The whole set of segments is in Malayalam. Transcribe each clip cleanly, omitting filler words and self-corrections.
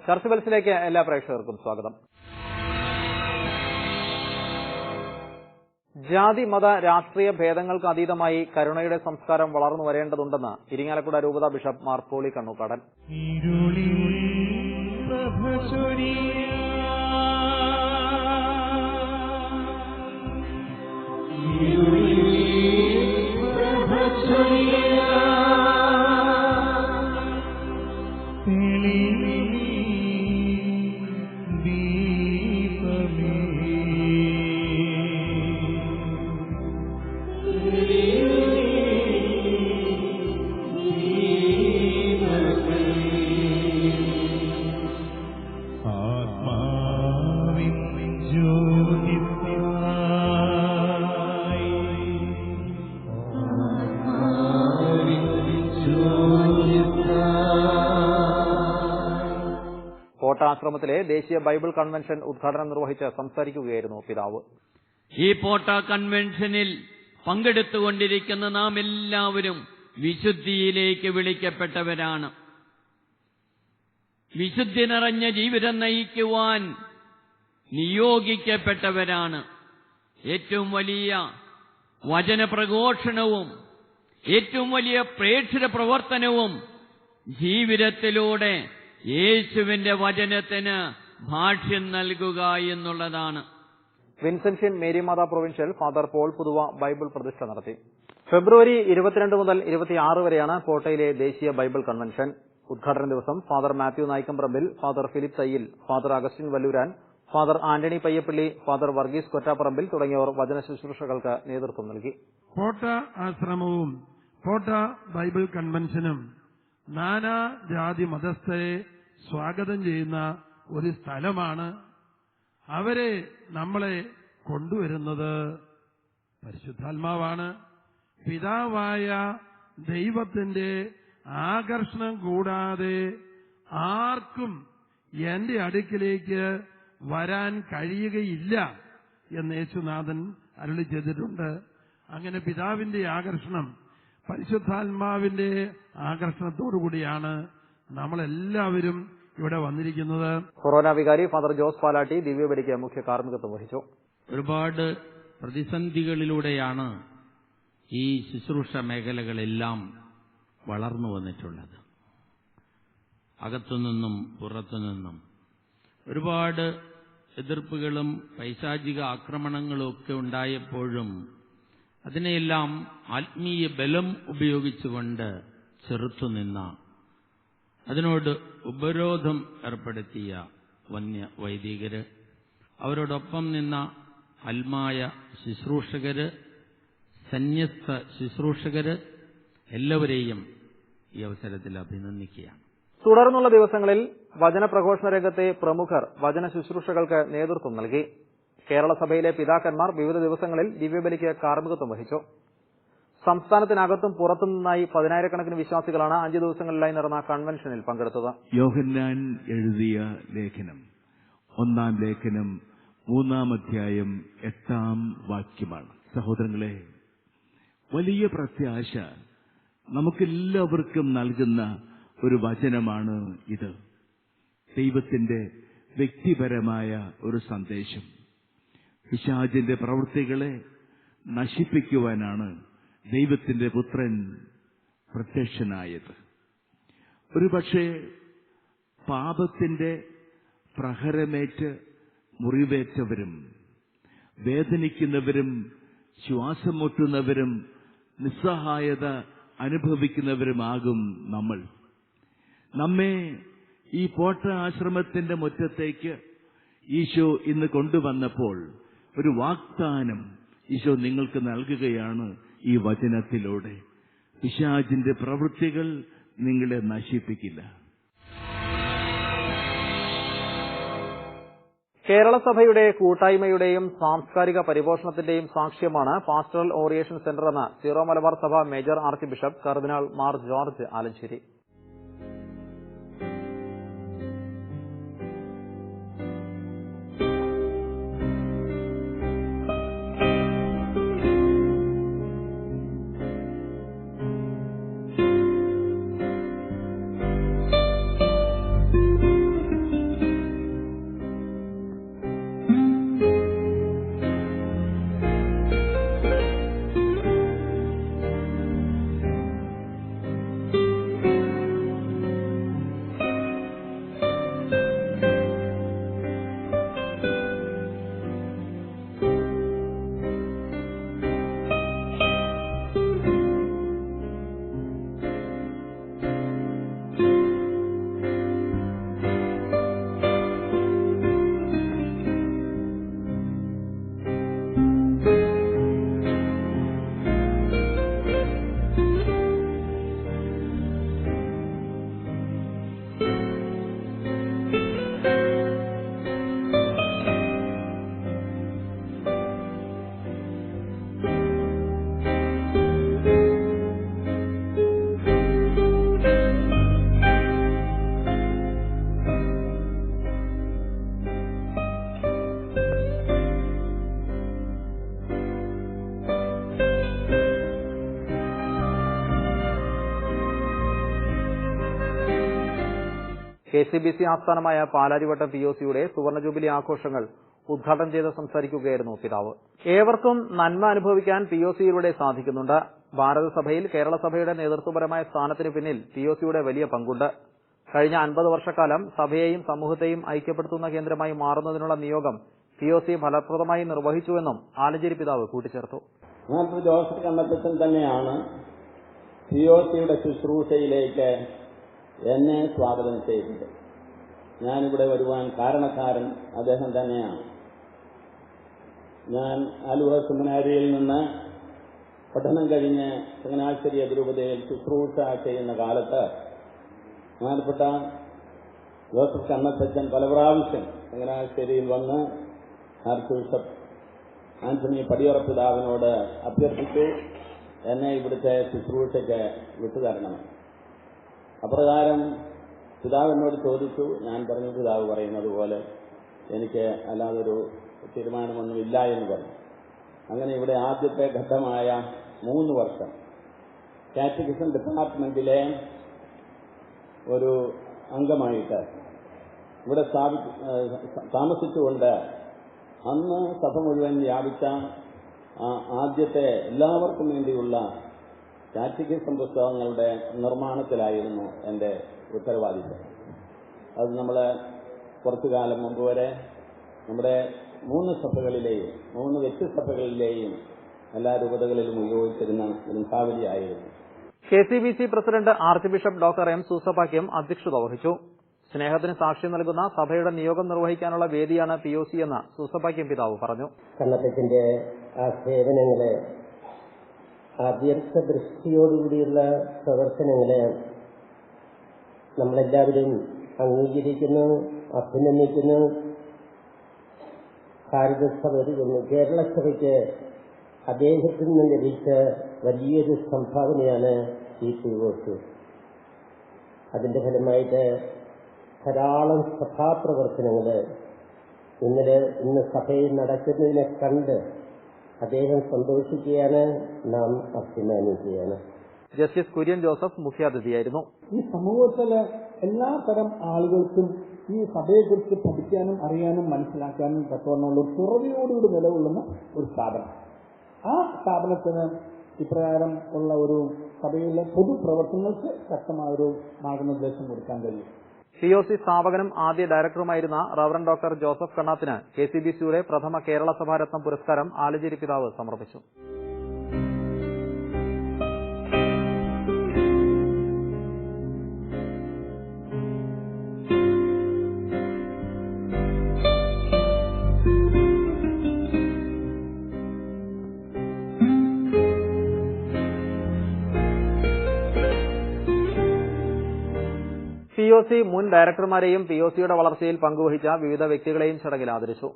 ചർച്ച് പൾസിലേക്ക് എല്ലാ പ്രേക്ഷകർക്കും സ്വാഗതം. ജാതി മത രാഷ്ട്രീയ ഭേദങ്ങൾക്ക് അതീതമായി കരുണയുടെ സംസ്കാരം വളർന്നു വരേണ്ടതുണ്ടെന്ന് ഇരിങ്ങാലക്കുട രൂപതാ ബിഷപ്പ് മാർ പോളി കണ്ണൂക്കാടൻ. ആശ്രമത്തിലെ ദേശീയ ബൈബിൾ കൺവെൻഷൻ ഉദ്ഘാടനം നിർവഹിച്ച് സംസാരിക്കുകയായിരുന്നു പിതാവ്. ഈ പോട്ട കൺവെൻഷനിൽ പങ്കെടുത്തുകൊണ്ടിരിക്കുന്ന നാം എല്ലാവരും വിശുദ്ധിയിലേക്ക് വിളിക്കപ്പെട്ടവരാണ്. വിശുദ്ധി നിറഞ്ഞ ജീവിതം നയിക്കുവാൻ നിയോഗിക്കപ്പെട്ടവരാണ്. ഏറ്റവും വലിയ വചനപ്രഘോഷണവും ഏറ്റവും വലിയ പ്രേക്ഷിത പ്രവർത്തനവും ജീവിതത്തിലൂടെ യേശുവിന്റെ വചനത്തിന് ഭാഷ്യം നൽകുക എന്നുള്ളതാണ്. Vincentian Mary Matha provincial father Paul Puthuva Bible പ്രതിഷ്ഠ നടത്തി. ഫെബ്രുവരി 22 മുതൽ 26 വരെയാണ് കോട്ടയിലെ ദേശീയ ബൈബിൾ കൺവെൻഷൻ. ഉദ്ഘാടന ദിവസം Father Mathew Naickomparambil, Father Philip Thayyil, Father Augustine Vallooran, Father Antony Payyappilly, Father Varghese Kottaparambil തുടങ്ങിയവർ വചന ശുശ്രൂഷകൾക്ക് നേതൃത്വം നൽകി. കോട്ട ആശ്രമവും കോട്ട ബൈബിൾ കൺവെൻഷനും നാനാ ജാതി മതസ്ഥരെ സ്വാഗതം ചെയ്യുന്ന ഒരു സ്ഥലമാണ്. അവരെ നമ്മളെ കൊണ്ടുവരുന്നത് പരിശുദ്ധാത്മാവാണ്. പിതാവായ ദൈവത്തിന്റെ ആകർഷണം കൂടാതെ ആർക്കും എന്റെ അടുക്കിലേക്ക് വരാൻ കഴിയുകയില്ല എന്ന് യേശുനാഥൻ അരുളി ചെയ്തിട്ടുണ്ട്. അങ്ങനെ പിതാവിന്റെ ആകർഷണം പരിശുദ്ധാത്മാവിന്റെ ആകർഷണത്തോടുകൂടിയാണ് നമ്മളെല്ലാവരും ഇവിടെ വന്നിരിക്കുന്നത്. കൊറോന വികാരി ഫാദർ ജോസ് പാലാട്ടി ദിവ്യബലിക്ക് മുഖ്യ കാർമ്മികത്വം വഹിച്ചു. ഒരുപാട് പ്രതിസന്ധികളിലൂടെയാണ് ഈ ശുശ്രൂഷ മേഖലകളെല്ലാം വളർന്നു വന്നിട്ടുള്ളത്. അകത്തുനിന്നും പുറത്തുനിന്നും ഒരുപാട് എതിർപ്പുകളും പൈശാചിക ആക്രമണങ്ങളും ഒക്കെ ഉണ്ടായപ്പോഴും അതിനെയെല്ലാം ആത്മീയ ബലം ഉപയോഗിച്ചുകൊണ്ട് ചെറുത്തുനിന്ന, അതിനോട് ഉപരോധം ഏർപ്പെടുത്തിയ വന്യ വൈദികര്, അവരോടൊപ്പം നിന്ന ആത്മായ ശുശ്രൂഷകര്, സന്യസ്ത ശുശ്രൂഷകര് എല്ലാവരെയും ഈ അവസരത്തിൽ അഭിനന്ദിക്കുകയാണ്. തുടർന്നുള്ള ദിവസങ്ങളിൽ വചനപ്രഘോഷണ രംഗത്തെ പ്രമുഖർ വചന ശുശ്രൂഷകൾക്ക് നേതൃത്വം നൽകി. കേരള സഭയിലെ പിതാക്കന്മാർ വിവിധ ദിവസങ്ങളിൽ ദിവ്യബലിക്ക് കാർമ്മികത്വം വഹിച്ചു. സംസ്ഥാനത്തിനകത്തും പുറത്തും നിന്നായി 10,000-കണക്കിന് വിശ്വാസികളാണ് 5 ദിവസങ്ങളിലായി നടന്ന കൺവെൻഷനിൽ പങ്കെടുത്തത്. യോഹന്നാൻ എഴുതിയ ലേഖനം 1-ാം ലേഖനം 3-ാം അധ്യായം 8-ാം വാക്യമാണ്. സഹോദരങ്ങളെ, വലിയ പ്രത്യാശ നമുക്കെല്ലാവർക്കും നൽകുന്ന ഒരു വചനമാണ് ഇത്. ദൈവത്തിന്റെ വ്യക്തിപരമായ ഒരു സന്ദേശം. പിശാചിന്റെ പ്രവൃത്തികളെ നശിപ്പിക്കുവാനാണ് ദൈവത്തിന്റെ പുത്രൻ പ്രത്യക്ഷനായത്. ഒരുപക്ഷെ പാപത്തിന്റെ പ്രഹരമേറ്റ് മുറിവേറ്റവരും വേദനിക്കുന്നവരും ശ്വാസം മുട്ടുന്നവരും നിസ്സഹായത അനുഭവിക്കുന്നവരുമാകും നമ്മൾ. നമ്മെ ഈ പോട്ട ആശ്രമത്തിന്റെ മുറ്റത്തേക്ക് ഈശോ ഇന്ന് കൊണ്ടുവന്നപ്പോൾ ഒരു വാഗ്ദാനം ഈശോ നിങ്ങൾക്ക് നൽകുകയാണ്. ഈ വചനത്തിലൂടെ പിശാചിന്റെ പ്രവൃത്തികൾ നിങ്ങളെ നശിപ്പിക്കില്ല. കേരള സഭയുടെ കൂട്ടായ്മയുടെയും സാംസ്കാരിക പരിപോഷണത്തിന്റെയും സാക്ഷ്യമാണ് പാസ്റ്ററൽ ഓറിയേഷൻ സെന്റർ എന്ന് സീറോ മലബാർ സഭ മേജർ ആർച്ച് ബിഷപ്പ് കർദിനാൾ മാർ ജോർജ് ആലഞ്ചേരി. KCBC ആസ്ഥാനമായ പാലാരിവട്ടം POCയുടെ സുവർണ ജൂബിലി ആഘോഷങ്ങൾ ഉദ്ഘാടനം ചെയ്ത് സംസാരിക്കുകയായിരുന്നു പിതാവ്. ഏവർക്കും നന്മ അനുഭവിക്കാൻ POCയിലൂടെ സാധിക്കുന്നുണ്ട്. ഭാരതസഭയിൽ കേരളസഭയുടെ നേതൃത്വപരമായ സ്ഥാനത്തിന് പിന്നിൽ POCയുടെ വലിയ പങ്കുണ്ട്. കഴിഞ്ഞ 50 വർഷക്കാലം സഭയെയും സമൂഹത്തെയും ഐക്യപ്പെടുത്തുന്ന കേന്ദ്രമായി മാറുന്നതിനുള്ള നിയോഗം POC ഫലപ്രദമായി നിർവഹിച്ചുവെന്നും ആലഞ്ചേരി പിതാവ് കൂട്ടിച്ചേർത്തു. ജോസഫ് കണ്ണത്തച്ഛൻ തന്നെയാണ് POCയുടെ ശുശ്രൂഷയിലേക്ക് എന്നെ സ്വാഗതം ചെയ്തത്. ഞാനിവിടെ വരുവാൻ കാരണക്കാരൻ അദ്ദേഹം തന്നെയാണ്. ഞാൻ ആലുവ സെമിനാരിയിൽ നിന്ന് പഠനം കഴിഞ്ഞ് ചങ്ങനാശ്ശേരി അതിരൂപതയിൽ ശുശ്രൂഷ ചെയ്യുന്ന കാലത്ത് ബഹുമാനപ്പെട്ട ജോസഫ് കണ്ണത്തച്ഛൻ പല പ്രാവശ്യം ചങ്ങനാശ്ശേരിയിൽ വന്ന് ആർച്ച് ബിഷപ്പ് ആന്റണി പടിയറ പിതാവിനോട് അഭ്യർത്ഥിച്ചു എന്നെ ഇവിടുത്തെ ശുശ്രൂഷയ്ക്ക് വിട്ടുതരണം. അപ്രകാരം പിതാവ് എന്നോട് ചോദിച്ചു. ഞാൻ പറഞ്ഞു പിതാവ് പറയുന്നത് പോലെ എനിക്ക് അല്ലാതൊരു തീരുമാനമൊന്നുമില്ല എന്ന് പറഞ്ഞു. അങ്ങനെ ഇവിടെ ആദ്യത്തെ ഘട്ടമായ 3 വർഷം കാറ്റഗിസം ഡിപ്പാർട്ട്മെന്റിലെ ഒരു അംഗമായിട്ട് ഇവിടെ താമസിച്ചുകൊണ്ട് അന്ന് സഭ മുഴുവൻ വ്യാപിച്ച ആദ്യത്തെ എല്ലാവർക്കും വേണ്ടിയുള്ള കാറ്റഗിസം പുസ്തകങ്ങളുടെ നിർമ്മാണത്തിലായിരുന്നു എൻ്റെ ഉത്തരവാദിത്വം. അത് നമ്മൾ കുറച്ചു കാലം മുമ്പ് വരെ നമ്മുടെ 3 സഭകളിലെയും 3 വ്യത്യസ്ത സഭകളിലെയും എല്ലാ രൂപതകളിലും ഉപയോഗിച്ചിരുന്ന ഗ്രന്ഥാവലിയായിരുന്നു. KCBC president arch bishop doctor M. Soosa Pakiam അധ്യക്ഷത വഹിച്ചു. സ്നേഹത്തിന് സാക്ഷ്യം നൽകുന്ന സഭയുടെ നിയോഗം നിർവഹിക്കാനുള്ള വേദിയാണ് POC എന്ന് സൂസപാക്യം പിതാവ് പറഞ്ഞു. കണ്ണത്തച്ഛന്റെ ആ സേവനങ്ങളെ, ആ ദീർഘദൃഷ്ടിയോടുകൂടിയുള്ള പ്രവർത്തനങ്ങളെ നമ്മളെല്ലാവരും അംഗീകരിക്കുന്നു, അഭിനന്ദിക്കുന്നു. ഭാരതസഭ കേരളസഭയ്ക്ക് അദ്ദേഹത്തിൽ നിന്ന് ലഭിച്ച വലിയൊരു സംഭാവനയാണ് ഈ POC. അതിന്റെ ഫലമായിട്ട് ധാരാളം സഭാപ്രവർത്തനങ്ങൾ ഇന്ന് സഭയിൽ നടക്കുന്നതിനെ കണ്ട് അദ്ദേഹം സന്തോഷിക്കുകയാണ്, നാം അഭിമാനിക്കുകയാണ്. ജസ്റ്റിസ് കുര്യൻ ജോസഫ് മുഖ്യാതിഥിയായിരുന്നു. ഈ സമൂഹത്തിലെ എല്ലാ തരം ആളുകൾക്കും ഈ സഭയെക്കുറിച്ച് പഠിക്കാനും അറിയാനും മനസ്സിലാക്കാനും തക്കവണ്ണമുള്ള ഒരു തുറവിയോടുകൂടി നിലകൊള്ളുന്ന ഒരു സ്ഥാപനം. ആ സ്ഥാപനത്തിന് ഇപ്രകാരം ഉള്ള ഒരു സഭയിലെ പൊതുപ്രവർത്തനങ്ങൾക്ക് ശക്തമായൊരു മാർഗനിർദ്ദേശം കൊടുക്കാൻ കഴിയും. POC സ്ഥാപകനും ആദ്യ ഡയറക്ടറുമായിരുന്ന റവറന്റ് ഡോക്ടർ ജോസഫ് കണ്ണാത്തിന് KCBCയുടെ പ്രഥമ കേരള സഭാരത്നം പുരസ്കാരം ആലഞ്ചേരി പിതാവ് സമർപ്പിച്ചു. POC മുൻ ഡയറക്ടർമാരെയും POCയുടെ വളർച്ചയിൽ പങ്കുവഹിച്ച വിവിധ വ്യക്തികളെയും ചടങ്ങിൽ ആദരിച്ചു.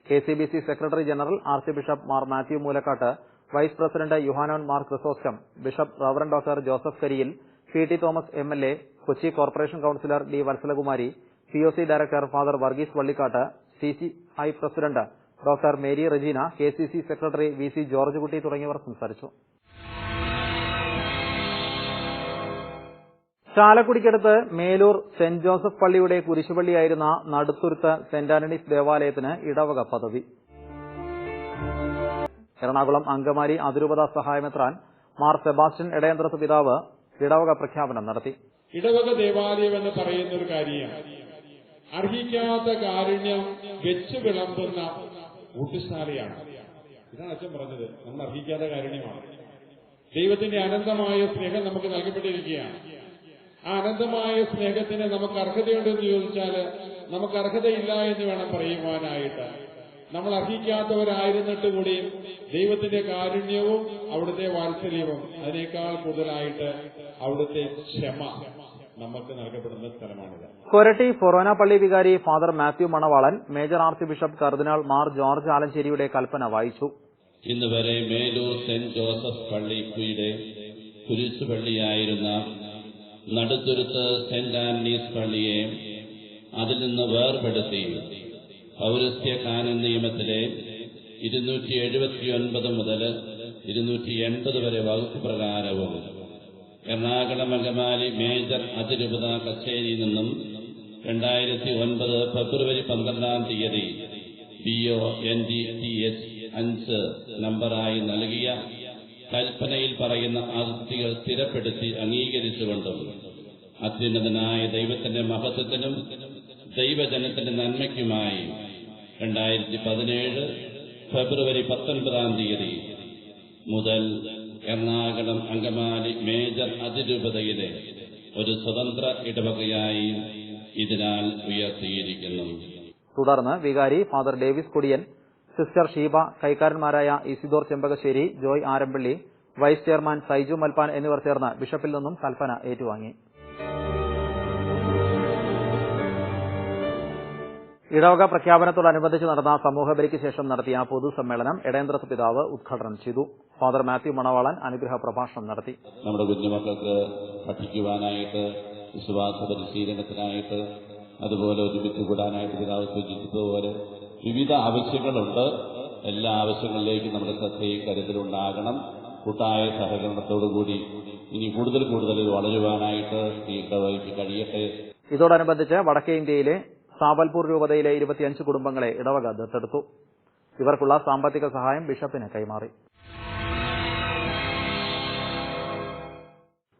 KCBC secretary general Archbishop Mar Mathew Moolakkatt, vice president Yuhanon Mar Chrysostom, Bishop Reverend Doctor Joseph Kariyil, PT Thomas MLA, Kochi corporation councillor D. Vatsalakumari, POC director Father Varghese Vallikkattu, CCI president Doctor Mary Regina, KCC secretary VC George Kutty തുടങ്ങിയവർ സംസാരിച്ചു. ചാലക്കുടിക്കടുത്ത് മേലൂർ സെന്റ് ജോസഫ് പള്ളിയുടെ കുരിശുപള്ളിയായിരുന്ന നടുത്തുരുത്ത് സെന്റ് ആന്റണീസ് ദേവാലയത്തിന് ഇടവക പദവി. എറണാകുളം അങ്കമാലി അതിരൂപത സഹായമെത്രാൻ മാർ സെബാസ്റ്റ്യൻ ഇടയന്ത്രത്ത് പിതാവ് ഇടവക പ്രഖ്യാപനം നടത്തി. ഇടവക ദേവാലയം എന്ന് പറയുന്ന ഒരു കാര്യം അർഹിക്കാത്ത കാരുണ്യം വെച്ചു വിളമ്പുന്ന ഊട്ടുശാലയാണ്. ഇതാണ് അച്ഛൻ പറഞ്ഞത്. നമ്മൾ അർഹിക്കാത്ത കാരുണ്യമാണ്. ദൈവത്തിന്റെ അനന്തമായ സ്നേഹം നമുക്ക് നൽകപ്പെട്ടിരിക്കുകയാണ്. ആ അനന്തമായ സ്നേഹത്തിന് നമുക്ക് അർഹതയുണ്ടെന്ന് ചോദിച്ചാൽ നമുക്ക് അർഹതയില്ല എന്ന് വേണം പറയുവാനായിട്ട്. നമ്മൾ അർഹിക്കാത്തവരായിരുന്നിട്ട് കൂടിയും ദൈവത്തിന്റെ കാരുണ്യവും അവിടുത്തെ വാത്സല്യവും അതിനേക്കാൾ കൂടുതലായിട്ട് അവിടുത്തെ ക്ഷമ നമുക്ക് നൽകപ്പെടുന്ന സ്ഥലമാണിത്. കൊരട്ടി ഫൊറോന പള്ളി വികാരി ഫാദർ മാത്യു മണവാളൻ മേജർ ആർച്ച് ബിഷപ്പ് കർദിനാൾ മാർ ജോർജ് ആലഞ്ചേരിയുടെ കൽപ്പന വായിച്ചു. ഇന്ന് വരെ മേലൂർ സെന്റ് ജോസഫ് പള്ളിയുടെ കുരിശുപള്ളിയായിരുന്ന നടുത്തുരുത്ത് സെന്റ് ആന്റണീസ് പള്ളിയെ അതിൽ നിന്ന് വേർപെടുത്തി പൗരസ്ത്യ കാനൻ നിയമത്തിലെ 279 മുതൽ 280 വരെ വകുപ്പ് പ്രകാരവും എറണാകുളം അങ്കമാലി മേജർ അതിരൂപത കച്ചേരിയിൽ നിന്നും 2009 ഫെബ്രുവരി 12 തീയതി BONDTH 5 നമ്പറായി നൽകിയ കൽപ്പനയിൽ പറയുന്ന ആസ്തികൾ സ്ഥിരപ്പെടുത്തി അംഗീകരിച്ചുകൊണ്ടും അത്യുന്നതനായ ദൈവത്തിന്റെ മഹത്വത്തിനും ദൈവജനത്തിന്റെ നന്മയ്ക്കുമായി 2017 ഫെബ്രുവരി 19 തീയതി മുതൽ എറണാകുളം അങ്കമാലി മേജർ അതിരൂപതയിലെ ഒരു സ്വതന്ത്ര ഇടവകയായി ഇതിനാൽ ഉയർത്തിയിരിക്കുന്നു. തുടർന്ന് വികാരി ഫാദർ ഡേവിസ് കുടിയൻ, സിസ്റ്റർ ഷീബ, കൈക്കാരന്മാരായ ഇസിദോർ ചെമ്പകശ്ശേരി, ജോയ് ആരംപള്ളി, വൈസ് ചെയർമാൻ സൈജു മൽപ്പാൻ എന്നിവർ ചേർന്ന് ബിഷപ്പിൽ നിന്നും കൽപ്പന ഏറ്റുവാങ്ങി. ഇടവക പ്രഖ്യാപനത്തോടനുബന്ധിച്ച് നടന്ന സമൂഹബലിക്ക് ശേഷം നടത്തിയ പൊതുസമ്മേളനം എടയന്ത്രത്ത് പിതാവ് ഉദ്ഘാടനം ചെയ്തു. ഫാദർ മാത്യു മണവാളൻ അനുഗ്രഹ പ്രഭാഷണം നടത്തി. നമ്മുടെ കുഞ്ഞുമക്കൾക്ക് പഠിക്കുവാനായിട്ട്, വിശ്വാസ പരിശീലനത്തിനായിട്ട്, അതുപോലെ ഒരുമിച്ച് കൂടാനായിട്ട് പിതാവ് സൂചിപ്പിച്ചതുപോലെ വിവിധ ആവശ്യങ്ങളുണ്ട്. എല്ലാ ആവശ്യങ്ങളിലേക്കും നമ്മുടെ ശ്രദ്ധയും കരുതലുണ്ടാകണം. കൂട്ടായ സഹകരണത്തോടുകൂടി ഇനി കൂടുതൽ വളരുവാനായിട്ട് ഈ ഇടവകയ്ക്ക് കഴിയട്ടെ. ഇതോടനുബന്ധിച്ച് വടക്കേ ഇന്ത്യയിലെ സാബൽപൂർ രൂപതയിലെ 25 കുടുംബങ്ങളെ ഇടവക ദത്തെടുത്തു. ഇവർക്കുള്ള സാമ്പത്തിക സഹായം ബിഷപ്പിന് കൈമാറി.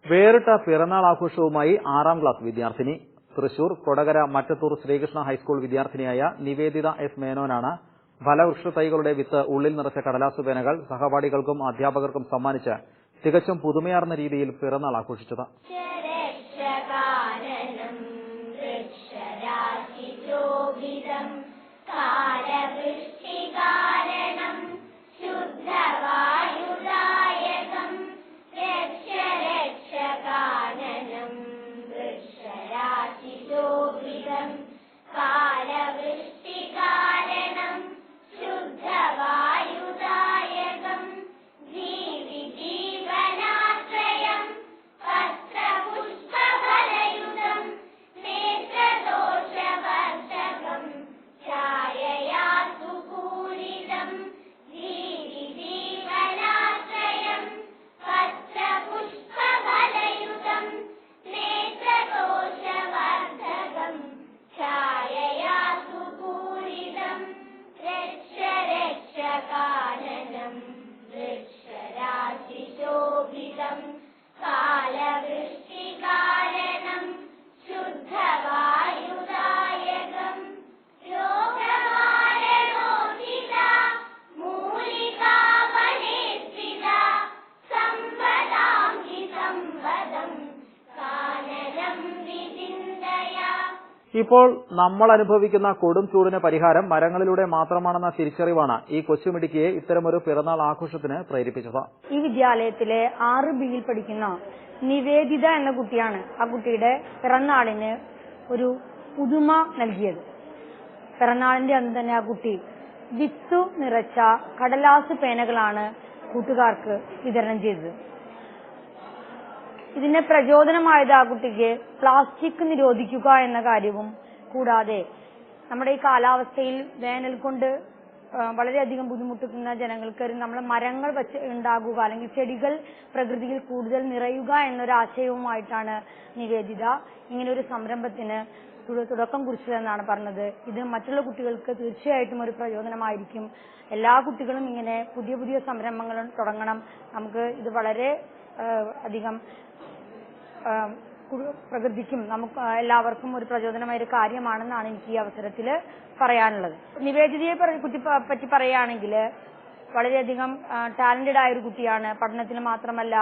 വേറിട്ട പിറന്നാൾ ആഘോഷവുമായി 6ാം ക്ലാസ് വിദ്യാർത്ഥിനി. തൃശൂർ കൊടകര മറ്റത്തൂർ ശ്രീകൃഷ്ണ ഹൈസ്കൂൾ വിദ്യാർത്ഥിനിയായ നിവേദിത എസ് മേനോനാണ് ഫലവൃക്ഷ തൈകളുടെ വിത്ത് ഉള്ളിൽ നിറച്ച കടലാസുപേനകൾ സഹപാഠികൾക്കും അധ്യാപകർക്കും സമ്മാനിച്ച് തികച്ചും പുതുമയാർന്ന രീതിയിൽ പിറന്നാൾ ആഘോഷിച്ചത്. ഇപ്പോൾ നമ്മൾ അനുഭവിക്കുന്ന കൊടും ചൂടിന് പരിഹാരം മരങ്ങളിലൂടെ മാത്രമാണെന്ന തിരിച്ചറിവാണ് ഈ കൊച്ചുമിടുക്കിയെ ഇത്തരമൊരു പിറന്നാൾ ആഘോഷത്തിന് പ്രേരിപ്പിച്ചത്. ഈ വിദ്യാലയത്തിലെ 6Bയിൽ പഠിക്കുന്ന നിവേദിത എന്ന കുട്ടിയാണ് ആ കുട്ടിയുടെ പിറന്നാളിന് ഒരു പുതുമ നൽകിയത്. പിറന്നാളിന്റെ അന്ന് തന്നെ ആ കുട്ടി വിത്തു നിറച്ച കടലാസ് പേനകളാണ് കൂട്ടുകാർക്ക് വിതരണം ചെയ്തത്. ഇതിന് പ്രചോദനമായത് ആ കുട്ടിക്ക് പ്ലാസ്റ്റിക് നിരോധിക്കുക എന്ന കാര്യവും കൂടാതെ നമ്മുടെ ഈ കാലാവസ്ഥയിൽ വേനൽ കൊണ്ട് വളരെയധികം ബുദ്ധിമുട്ടുന്ന ജനങ്ങൾക്ക് നമ്മൾ മരങ്ങൾ വെച്ച് ഉണ്ടാകുക അല്ലെങ്കിൽ ചെടികൾ പ്രകൃതിയിൽ കൂടുതൽ നിറയുക എന്നൊരു ആശയവുമായിട്ടാണ് നിവേദിത ഇങ്ങനൊരു സംരംഭത്തിന് തുടക്കം കുറിച്ചതെന്നാണ് പറഞ്ഞത്. ഇത് മറ്റുള്ള കുട്ടികൾക്ക് തീർച്ചയായിട്ടും ഒരു പ്രചോദനമായിരിക്കും. എല്ലാ കുട്ടികളും ഇങ്ങനെ പുതിയ പുതിയ സംരംഭങ്ങൾ തുടങ്ങണം. നമുക്ക് ഇത് വളരെ അധികം പ്രകൃതിക്കും നമുക്ക് എല്ലാവർക്കും ഒരു പ്രചോദനമായ ഒരു കാര്യമാണെന്നാണ് എനിക്ക് ഈ അവസരത്തിൽ പറയാനുള്ളത്. നിവേദിതയെ പറ്റി പറയുകയാണെങ്കിൽ വളരെയധികം ടാലന്റഡ് ആയ ഒരു കുട്ടിയാണ്. പഠനത്തിൽ മാത്രമല്ല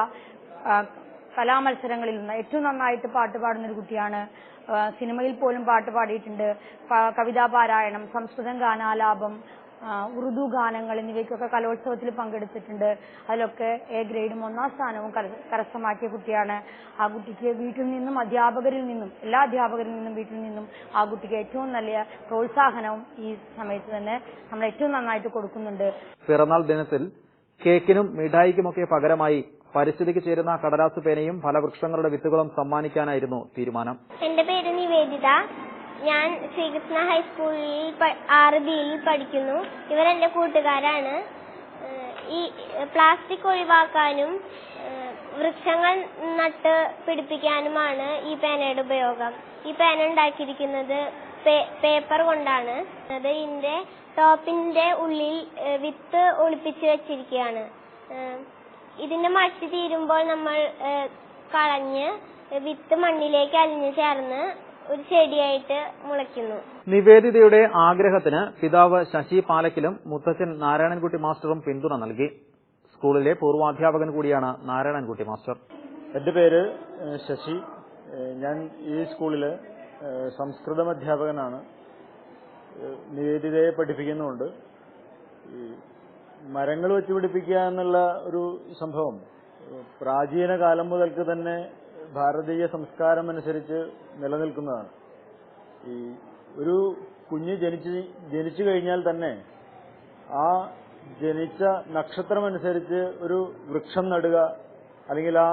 കലാമത്സരങ്ങളിൽ നിന്ന് ഏറ്റവും നന്നായിട്ട് പാട്ട് പാടുന്ന ഒരു കുട്ടിയാണ്. സിനിമയിൽ പോലും പാട്ട് പാടിയിട്ടുണ്ട്. കവിതാ പാരായണം, സംസ്കൃതം ഗാനാലാപം, ഉറുദു ഗാനങ്ങൾ എന്നിവയ്ക്കൊക്കെ കലോത്സവത്തിൽ പങ്കെടുത്തിട്ടുണ്ട്. അതിലൊക്കെ എ ഗ്രേഡും 1ാം സ്ഥാനവും കരസ്ഥമാക്കിയ കുട്ടിയാണ്. ആ കുട്ടിക്ക് വീട്ടിൽ നിന്നും അധ്യാപകരിൽ നിന്നും എല്ലാ അധ്യാപകരിൽ നിന്നും വീട്ടിൽ നിന്നും ആ കുട്ടിക്ക് ഏറ്റവും നല്ല പ്രോത്സാഹനവും ഈ സമയത്ത് തന്നെ നമ്മൾ ഏറ്റവും നന്നായിട്ട് കൊടുക്കുന്നുണ്ട്. പിറന്നാൾ ദിനത്തിൽ കേക്കിനും മിഠായിക്കുമൊക്കെ പകരമായി പരിസ്ഥിതിക്ക് ചേരുന്ന കടലാസ് പേനയും ഫലവൃക്ഷങ്ങളുടെ വിത്തുകളും സമ്മാനിക്കാനായിരുന്നു തീരുമാനം. എന്റെ പേര് നിവേദിത. ഞാൻ ശ്രീകൃഷ്ണ ഹൈസ്കൂളിൽ 6Bയിൽ പഠിക്കുന്നു. ഇവരെന്റെ കൂട്ടുകാരാണ്. ഈ പ്ലാസ്റ്റിക് ഒഴിവാക്കാനും വൃക്ഷങ്ങൾ നട്ട് പിടിപ്പിക്കാനുമാണ് ഈ പേനയുടെ ഉപയോഗം. ഈ പേന ഉണ്ടാക്കിയിരിക്കുന്നത് പേപ്പർ കൊണ്ടാണ്. ഇതിന്റെ ടോപ്പിന്റെ ഉള്ളിൽ വിത്ത് ഒളിപ്പിച്ചു വെച്ചിരിക്കുകയാണ്. ഇതിന്റെ മഷി തീരുമ്പോൾ നമ്മൾ കളഞ്ഞ് വിത്ത് മണ്ണിലേക്ക് അലിഞ്ഞു ചേർന്ന് ഒരു ചെടിയായിട്ട് മുളയ്ക്കുന്നു. നിവേദിതയുടെ ആഗ്രഹത്തിന് പിതാവ് ശശി പാലക്കിലും മുത്തച്ഛൻ നാരായണൻകുട്ടി മാസ്റ്ററും പിന്തുണ നൽകി. സ്കൂളിലെ പൂർവാധ്യാപകൻ കൂടിയാണ് നാരായണൻകുട്ടി മാസ്റ്റർ. എന്റെ പേര് ശശി. ഞാൻ ഈ സ്കൂളിലെ സംസ്കൃതം അധ്യാപകനാണ്. നിവേദിതയെ പഠിപ്പിക്കുന്നുണ്ട്. മരങ്ങൾ വെച്ച് പിടിപ്പിക്കുക എന്നുള്ള ഒരു സംഭവം പ്രാചീന കാലം മുതൽക്ക് തന്നെ ഭാരതീയ സംസ്കാരം അനുസരിച്ച് നിലനിൽക്കുന്നതാണ്. ഈ ഒരു കുഞ്ഞ് ജനിച്ചു കഴിഞ്ഞാൽ തന്നെ ആ ജനിച്ച നക്ഷത്രമനുസരിച്ച് ഒരു വൃക്ഷം നടുക, അല്ലെങ്കിൽ ആ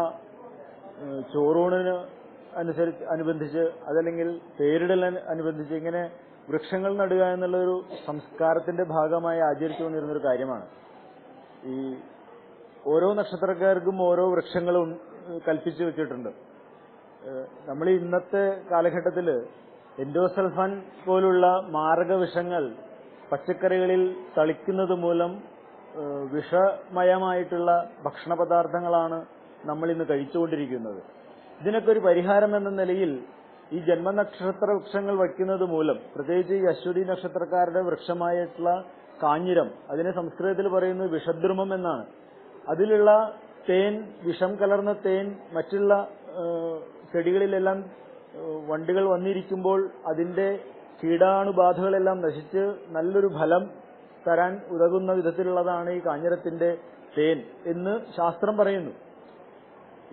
ചോറൂണിന് അനുബന്ധിച്ച് അതല്ലെങ്കിൽ പേരിടൽ അനുബന്ധിച്ച് ഇങ്ങനെ വൃക്ഷങ്ങൾ നടുക എന്നുള്ള ഒരു സംസ്കാരത്തിന്റെ ഭാഗമായി ആചരിച്ചു വന്നിരുന്നൊരു കാര്യമാണ്. ഈ ഓരോ നക്ഷത്രക്കാർക്കും ഓരോ വൃക്ഷങ്ങളും കൽപ്പിച്ചു വെച്ചിട്ടുണ്ട്. നമ്മൾ ഇന്നത്തെ കാലഘട്ടത്തിൽ എൻഡോസൾഫാൻ പോലുള്ള മാരക വിഷങ്ങൾ പച്ചക്കറികളിൽ തളിക്കുന്നത് മൂലം വിഷമയമായിട്ടുള്ള ഭക്ഷണ പദാർത്ഥങ്ങളാണ് നമ്മൾ ഇന്ന് കഴിച്ചുകൊണ്ടിരിക്കുന്നത്. ഇതിനൊക്കെ ഒരു പരിഹാരം എന്ന നിലയിൽ ഈ ജന്മനക്ഷത്ര വൃക്ഷങ്ങൾ വയ്ക്കുന്നത് മൂലം, പ്രത്യേകിച്ച് ഈ അശ്വതി നക്ഷത്രക്കാരുടെ വൃക്ഷമായിട്ടുള്ള കാഞ്ഞിരം, അതിനെ സംസ്കൃതത്തിൽ പറയുന്നത് വിഷദ്രുമം എന്നാണ്. അതിലുള്ള തേൻ, വിഷം കലർന്ന തേൻ മറ്റുള്ള ചെടികളിലെല്ലാം വണ്ടുകൾ വന്നിരിക്കുമ്പോൾ അതിന്റെ കീടാണുബാധകളെല്ലാം നശിച്ച് നല്ലൊരു ഫലം തരാൻ ഉതകുന്ന വിധത്തിലുള്ളതാണ് ഈ കാഞ്ഞിരത്തിന്റെ തേൻ എന്ന് ശാസ്ത്രം പറയുന്നു.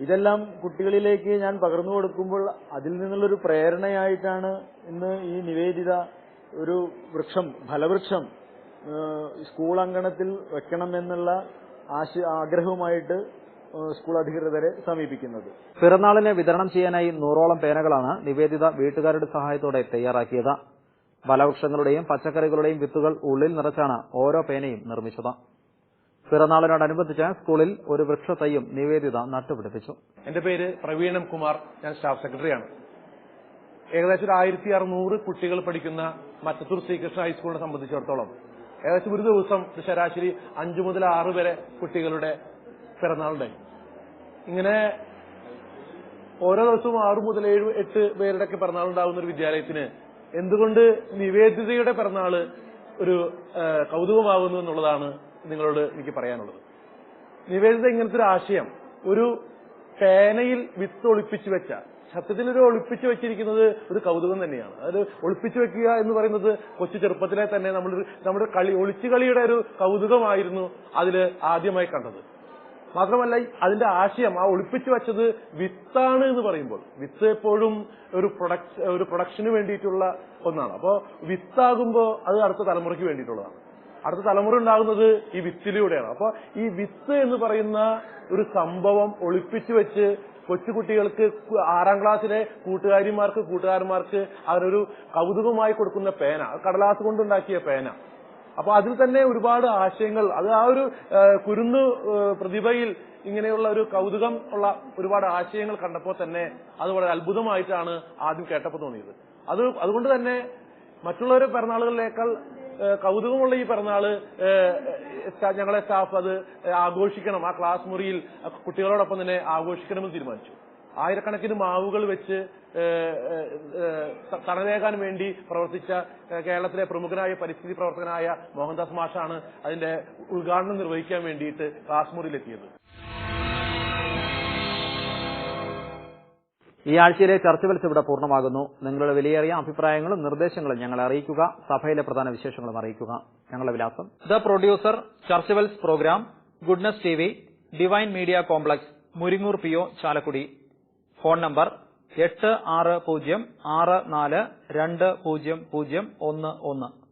ഇതെല്ലാം കുട്ടികളിലേക്ക് ഞാൻ പകർന്നു കൊടുക്കുമ്പോൾ അതിൽ നിന്നുള്ളൊരു പ്രേരണയായിട്ടാണ് ഇന്ന് ഈ നിവേദിത ഒരു വൃക്ഷം, ഫലവൃക്ഷം സ്കൂൾ അങ്കണത്തിൽ വെക്കണമെന്നുള്ള ആഗ്രഹവുമായിട്ട് സ്കൂൾ അധികൃതരെ സമീപിക്കുന്നത്. പിറന്നാളിന് വിതരണം ചെയ്യാനായി 100ഓളം പേനകളാണ് നിവേദിത വീട്ടുകാരുടെ സഹായത്തോടെ തയ്യാറാക്കിയത്. ഫലവൃക്ഷങ്ങളുടെയും പച്ചക്കറികളുടെയും വിത്തുകൾ ഉള്ളിൽ നിറച്ചാണ് ഓരോ പേനയും നിർമ്മിച്ചത്. പിറന്നാളിനോടനുബന്ധിച്ച് സ്കൂളിൽ ഒരു വൃക്ഷത്തൈയും നിവേദിത നട്ടുപിടിപ്പിച്ചു. എന്റെ പേര് പ്രവീണം കുമാർ. ഞാൻ സ്റ്റാഫ് സെക്രട്ടറിയാണ്. ഏകദേശം 1600 കുട്ടികൾ പഠിക്കുന്ന മറ്റത്തൂർ ശ്രീകൃഷ്ണ ഹൈസ്കൂളിനെ സംബന്ധിച്ചിടത്തോളം ഏകദേശം ഒരു ദിവസം ശരാശരി 5 മുതൽ 6 വരെ കുട്ടികളുടെ പിറന്നാളുണ്ടായി. ഇങ്ങനെ ഓരോ ദിവസവും 6 മുതൽ 7, 8 പേരുടെയൊക്കെ പിറന്നാളുണ്ടാകുന്ന ഒരു വിദ്യാലയത്തിന് എന്തുകൊണ്ട് നിവേദിതയുടെ പിറന്നാള് ഒരു കൗതുകമാകുന്നു എന്നുള്ളതാണ് നിങ്ങളോട് എനിക്ക് പറയാനുള്ളത്. നിവേദിത ഇങ്ങനത്തെ ഒരു ആശയം ഒരു പേനയിൽ വിത്ത് ഒളിപ്പിച്ചു വെച്ച, സത്യത്തിൽ ഒരു ഒളിപ്പിച്ചു വെച്ചിരിക്കുന്നത് ഒരു കൗതുകം തന്നെയാണ്. അത് ഒളിപ്പിച്ചു വെക്കുക എന്ന് പറയുന്നത് കൊച്ചു ചെറുപ്പത്തിലെ തന്നെ നമ്മുടെ ഒളിച്ചുകളിയുടെ ഒരു കൗതുകമായിരുന്നു അതിൽ ആദ്യമായി കണ്ടത്. മാത്രമല്ല അതിന്റെ ആശയം, ആ ഒളിപ്പിച്ചു വെച്ചത് വിത്താണ് എന്ന് പറയുമ്പോൾ, വിത്ത് എപ്പോഴും ഒരു പ്രൊഡക്ഷന് വേണ്ടിയിട്ടുള്ള ഒന്നാണ്. അപ്പോ വിത്താകുമ്പോൾ അത് അടുത്ത തലമുറയ്ക്ക് വേണ്ടിയിട്ടുള്ളതാണ്. അടുത്ത തലമുറ ഉണ്ടാകുന്നത് ഈ വിത്തിലൂടെയാണ്. അപ്പൊ ഈ വിത്ത് എന്ന് പറയുന്ന ഒരു സംഭവം ഒളിപ്പിച്ചു വെച്ച് കൊച്ചുകുട്ടികൾക്ക് 6ാം ക്ലാസ്സിലെ കൂട്ടുകാരന്മാർക്ക് അവരൊരു കൗതുകമായി കൊടുക്കുന്ന പേന, കടലാസ് കൊണ്ടുണ്ടാക്കിയ പേന. അപ്പൊ അതിൽ തന്നെ ഒരുപാട് ആശയങ്ങൾ, അത് ആ ഒരു കുരുന്നു പ്രതിഭയിൽ ഇങ്ങനെയുള്ള ഒരു കൗതുകം ഉള്ള ഒരുപാട് ആശയങ്ങൾ കണ്ടപ്പോൾ തന്നെ അത് വളരെ അത്ഭുതമായിട്ടാണ് ആദ്യം കേട്ടപ്പോൾ തോന്നിയത്. അതുകൊണ്ട് തന്നെ മറ്റുള്ളവരുടെ പിറന്നാളുകളിലേക്കാൾ കൗതുകമുള്ള ഈ പിറന്നാള് ഞങ്ങളെ സ്റ്റാഫ് അത് ആഘോഷിക്കണം, ആ ക്ലാസ് മുറിയിൽ കുട്ടികളോടൊപ്പം തന്നെ ആഘോഷിക്കണമെന്ന് തീരുമാനിച്ചു. 1000കണക്കിന് മാവുകൾ വെച്ച് തണലേകാൻ വേണ്ടി പ്രവർത്തിച്ച കേരളത്തിലെ പ്രമുഖനായ പരിസ്ഥിതി പ്രവർത്തകനായ മോഹൻദാസ് മാഷാണ് അതിന്റെ ഉദ്ഘാടനം നിർവഹിക്കാൻ വേണ്ടിയിട്ട് ക്ലാസ് മുറിയിലെത്തിയത്. ഈ ആഴ്ചയിലെ ചർച്ചവെൽസ് ഇവിടെ പൂർണ്ണമാകുന്നു. നിങ്ങളുടെ വിലയേറിയ അഭിപ്രായങ്ങളും നിർദ്ദേശങ്ങളും ഞങ്ങളെ അറിയിക്കുക. സഭയിലെ പ്രധാന വിശേഷങ്ങളും അറിയിക്കുക. ഞങ്ങളുടെ വിലാസം: the producer, church wells program, goodness TV, divine media complex, Muringoor PO, Chalakudy. Phone number 8606420011.